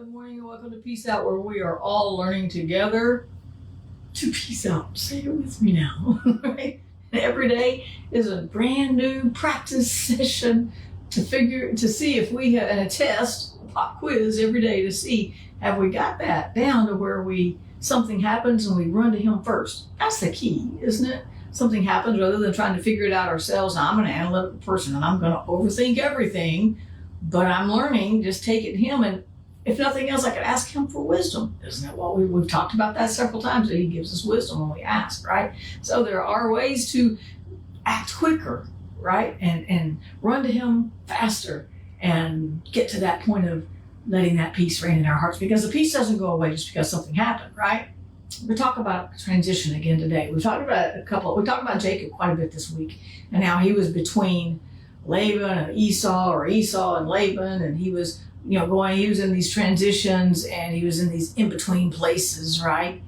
Good morning and welcome to Peace Out, where we are all learning together to peace out. Say it with me now, right? And every day is a brand new practice session to see if we have, and a test, a pop quiz every day to see have we got that down to where something happens and we run to Him first. That's the key, isn't it? Something happens rather than trying to figure it out ourselves. Now, I'm an analytical person and I'm going to overthink everything, but I'm learning. Just take it to Him, and if nothing else, I could ask Him for wisdom. Isn't that what we've talked about that several times, that He gives us wisdom when we ask, right? So there are ways to act quicker, right? And run to Him faster and get to that point of letting that peace reign in our hearts, because the peace doesn't go away just because something happened, right? We talk about transition again today. We talked about Jacob quite a bit this week, and how he was between Laban and Esau, or Esau and Laban, and he was he was in these transitions and he was in these in-between places, right?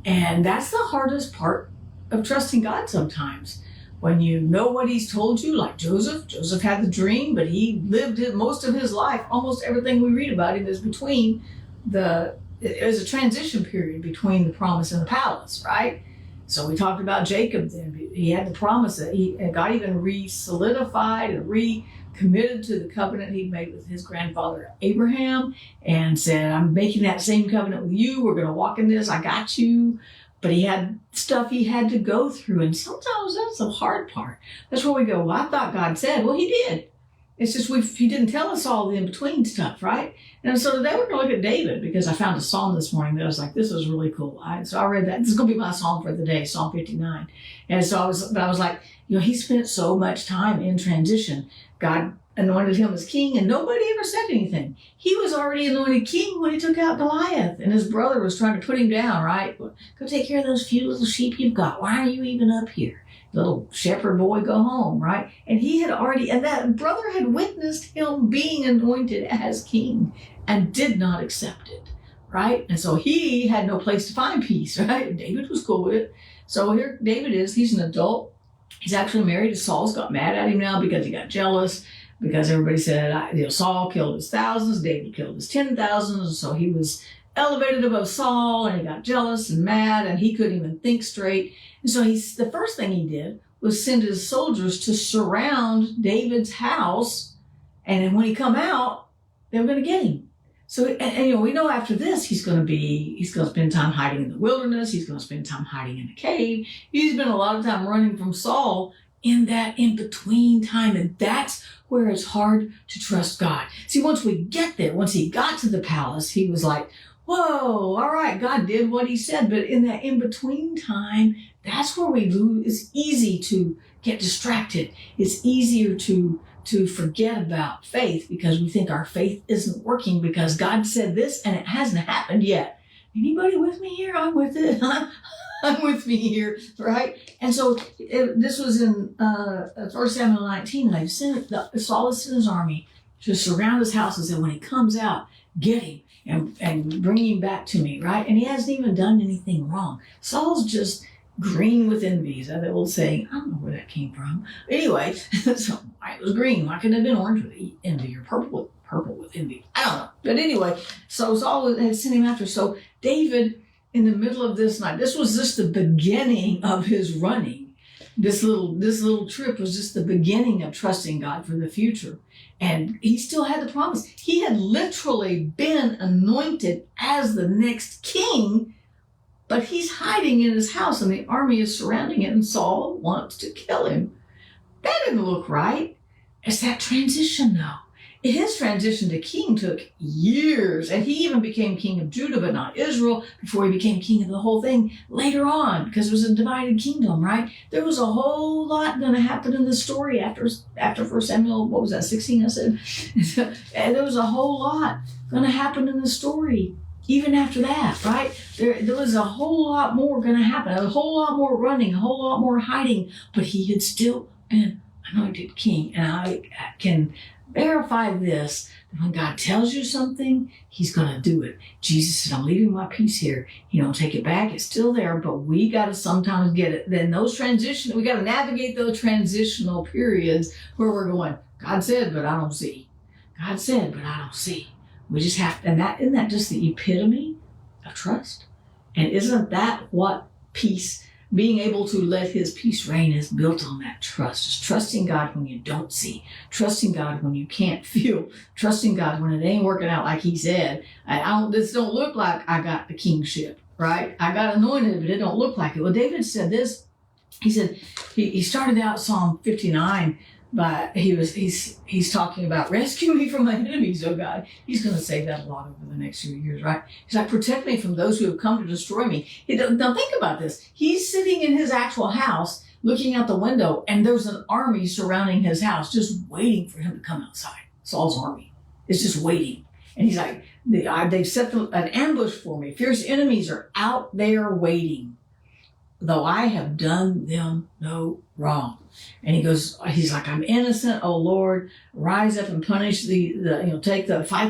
And that's the hardest part of trusting God sometimes. When you know what He's told you, like Joseph had the dream, but he lived most of his life, almost everything we read about him is between it was a transition period between the promise and the palace, right? So we talked about Jacob then. He had the promise that God even re-solidified and recommitted to the covenant He made with his grandfather Abraham, and said, I'm making that same covenant with you. We're going to walk in this. I got you. But he had stuff he had to go through, and sometimes that's the hard part. That's where we go, well, I thought God said. Well, He did. It's just He didn't tell us all the in-between stuff, right? And so today we're going to look at David, because I found a psalm this morning that I was like, this is really cool. So I read that. This is going to be my psalm for the day, Psalm 59. And so I was like, he spent so much time in transition. God anointed him as king, and nobody ever said anything. He was already anointed king when he took out Goliath, and his brother was trying to put him down, right? Go take care of those few little sheep you've got. Why are you even up here? Little shepherd boy, go home, right? And that brother had witnessed him being anointed as king and did not accept it, right? And so he had no place to find peace, right? David was cool with it. So here David is, he's an adult. He's actually married to Saul's got mad at him now because he got jealous, because everybody said, Saul killed his thousands, David killed his 10,000s. So he was elevated above Saul, and he got jealous and mad, and he couldn't even think straight. And so the first thing he did was send his soldiers to surround David's house. And then when he come out, they were going to get him. So, and we know after this, he's going to spend time hiding in the wilderness. He's going to spend time hiding in a cave. He's spent a lot of time running from Saul in that in-between time. And that's where it's hard to trust God. See, once we get there, once he got to the palace, he was like, whoa, all right, God did what He said. But in that in-between time, that's where we lose. It's easy to get distracted. It's easier to forget about faith, because we think our faith isn't working because God said this and it hasn't happened yet. Anybody with me here? I'm with it. I'm with me here, right? And so this was in 1 Samuel 19, and Saul has sent his army to surround his house, and said, when he comes out, get him and bring him back to me, right? And he hasn't even done anything wrong. Saul's just green with envy. Is that the old saying? I don't know where that came from. Anyway, so it was green. Why couldn't it have been orange with envy, or purple with envy? I don't know. But anyway, so Saul had sent him after. So David, in the middle of this night, this was just the beginning of his running. This little trip was just the beginning of trusting God for the future. And he still had the promise. He had literally been anointed as the next king, but he's hiding in his house and the army is surrounding it, and Saul wants to kill him. That didn't look right. It's that transition though. His transition to king took years, and he even became king of Judah, but not Israel, before he became king of the whole thing later on, because it was a divided kingdom, right? There was a whole lot going to happen in the story after 1 Samuel, 16, I said? And there was a whole lot going to happen in the story, even after that, right? There was a whole lot more going to happen, a whole lot more running, a whole lot more hiding, but he had still been anointed king. And I can verify this, that when God tells you something, He's going to do it. Jesus said, I'm leaving my peace here. He don't take it back. It's still there, but we got to sometimes get it. Then we got to navigate those transitional periods where we're going, God said, but I don't see. God said, but I don't see. We just have, and that isn't that just the epitome of trust? And isn't that what peace, being able to let his peace reign, is built on that trust? Just trusting God when you don't see, trusting God when you can't feel, trusting God when it ain't working out like he said. This don't look like I got the kingship, right? I got anointed, but it don't look like it. Well, David said this. He said, he started out Psalm 59, but he's talking about rescue me from my enemies, oh God. He's going to say that a lot over the next few years, right? He's like, protect me from those who have come to destroy me. Now think about this. He's sitting in his actual house, looking out the window, and there's an army surrounding his house, just waiting for him to come outside. Saul's army is just waiting. And he's like, they've set an ambush for me. Fierce enemies are out there waiting, though I have done them no wrong. And he's like, I'm innocent, oh Lord, rise up and punish fight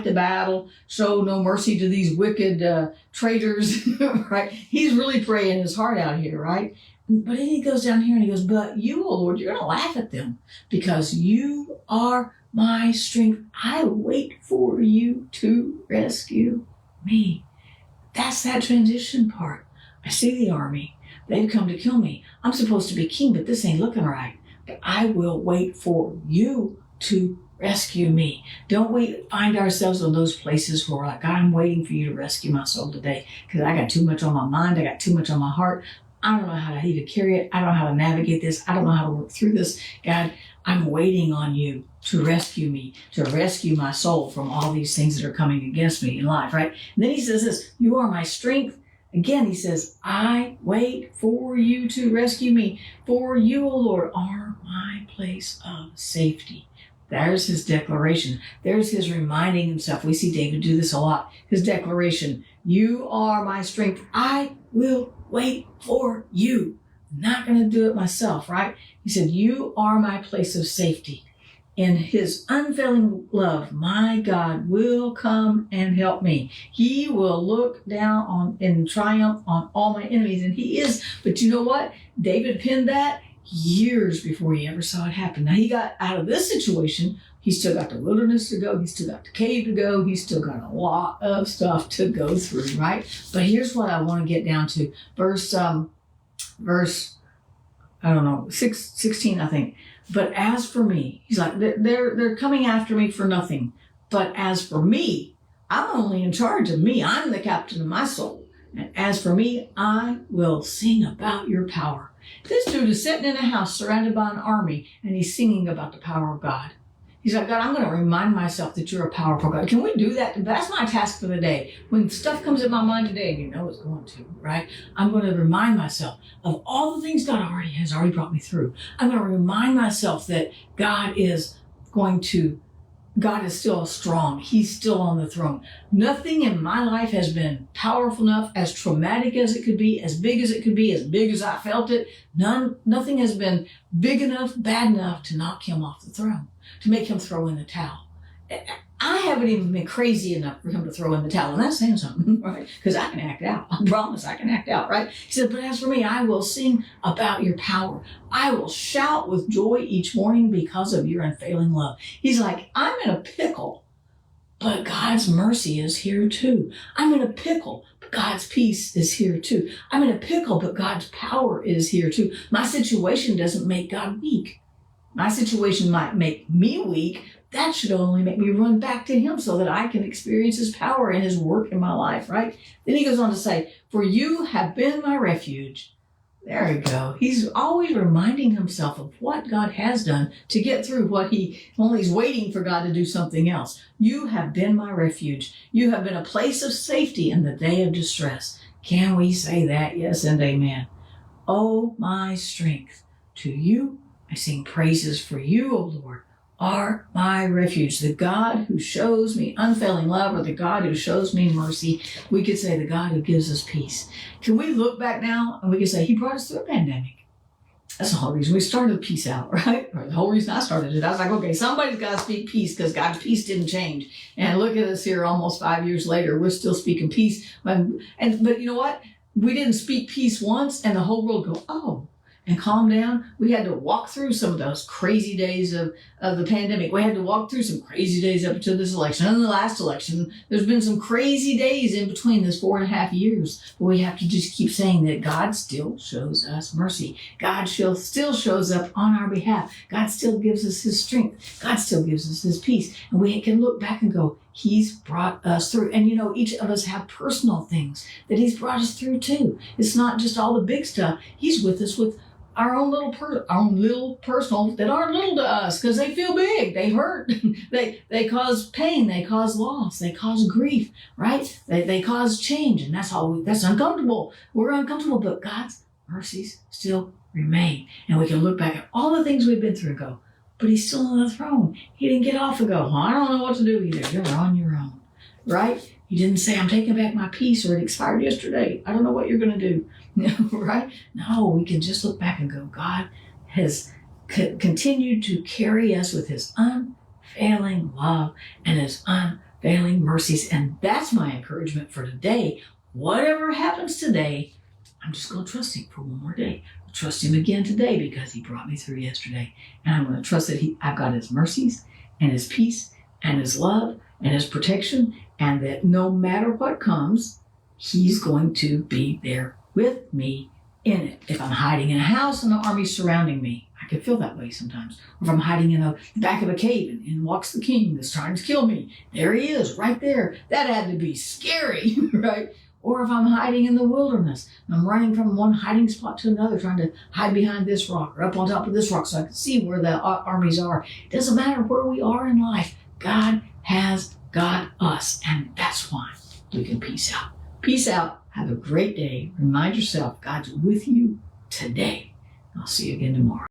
the battle, show no mercy to these wicked traitors, right? He's really praying his heart out here, right? But then he goes down here and he goes, but you, oh Lord, you're going to laugh at them because you are my strength. I wait for you to rescue me. That's that transition part. I see the army. They've come to kill me. I'm supposed to be king, but this ain't looking right. But I will wait for you to rescue me. Don't we find ourselves in those places where we're like, God, I'm waiting for you to rescue my soul today because I got too much on my mind. I got too much on my heart. I don't know how to even carry it. I don't know how to navigate this. I don't know how to work through this. God, I'm waiting on you to rescue me, to rescue my soul from all these things that are coming against me in life, right? And then he says this, you are my strength. Again, he says, I wait for you to rescue me. For you, O Lord, are my place of safety. There's his declaration. There's his reminding himself. We see David do this a lot. His declaration, you are my strength. I will wait for you. I'm not going to do it myself, right? He said, you are my place of safety. In his unfailing love, my God will come and help me. He will look down in triumph on all my enemies. And he is. But you know what? David penned that years before he ever saw it happen. Now he got out of this situation. He's still got the wilderness to go. He's still got the cave to go. He's still got a lot of stuff to go through, right? But here's what I want to get down to. Verse, I don't know, 16, I think. But as for me, he's like, they're coming after me for nothing. But as for me, I'm only in charge of me. I'm the captain of my soul. And as for me, I will sing about your power. This dude is sitting in a house surrounded by an army, and he's singing about the power of God. He's like, God, I'm going to remind myself that you're a powerful God. Can we do that? That's my task for the day. When stuff comes in my mind today, and you know it's going to, right? I'm going to remind myself of all the things God has already brought me through. I'm going to remind myself that God is still strong. He's still on the throne. Nothing in my life has been powerful enough, as traumatic as it could be, as big as it could be, as big as I felt it. Nothing has been big enough, bad enough to knock him off the throne, to make him throw in the towel. I haven't even been crazy enough for him to throw in the towel. And that's saying something, right? Because I can act out. I promise I can act out, right? He said, but as for me, I will sing about your power. I will shout with joy each morning because of your unfailing love. He's like, I'm in a pickle, but God's mercy is here too. I'm in a pickle, but God's peace is here too. I'm in a pickle, but God's power is here too. My situation doesn't make God weak. My situation might make me weak. That should only make me run back to him so that I can experience his power and his work in my life, right? Then he goes on to say, for you have been my refuge. There we go. He's always reminding himself of what God has done to get through what he's waiting for God to do something else. You have been my refuge. You have been a place of safety in the day of distress. Can we say that? Yes and amen. Oh, my strength. To you I sing praises, for you, O Lord, are my refuge. The God who shows me unfailing love, or the God who shows me mercy. We could say the God who gives us peace. Can we look back now and we could say he brought us through a pandemic? That's the whole reason we started Peace Out, right? Or the whole reason I started it. I was like, okay, somebody's got to speak peace because God's peace didn't change. And look at us here almost 5 years later. We're still speaking peace. But you know what? We didn't speak peace once and the whole world go, oh. and calm down. We had to walk through some of those crazy days of the pandemic. We had to walk through some crazy days up until this election and the last election. There's been some crazy days in between this 4.5 years. But we have to just keep saying that God still shows us mercy. God still shows up on our behalf. God still gives us his strength. God still gives us his peace. And we can look back and go, he's brought us through. And each of us have personal things that he's brought us through too. It's not just all the big stuff. He's with us with our own little personal that aren't little to us because they feel big. They hurt. they cause pain. They cause loss. They cause grief, right? They cause change. And that's uncomfortable. We're uncomfortable, but God's mercies still remain. And we can look back at all the things we've been through and go, but he's still on the throne. He didn't get off and go, I don't know what to do either. You're on your own, right? He didn't say, I'm taking back my peace or it expired yesterday. I don't know what you're going to do, right? No, we can just look back and go, God has continued to carry us with his unfailing love and his unfailing mercies. And that's my encouragement for today. Whatever happens today, I'm just going to trust him for one more day. I'll trust him again today because he brought me through yesterday. And I'm going to trust that I've got his mercies and his peace and his love and his protection, and that no matter what comes, he's going to be there with me in it. If I'm hiding in a house and the army's surrounding me, I can feel that way sometimes. Or if I'm hiding in the back of a cave and walks the king that's trying to kill me, there he is, right there. That had to be scary, right? Or if I'm hiding in the wilderness and I'm running from one hiding spot to another, trying to hide behind this rock or up on top of this rock so I can see where the armies are. It doesn't matter where we are in life. God has got us, and that's why we can peace out. Peace out. Have a great day. Remind yourself God's with you today. I'll see you again tomorrow.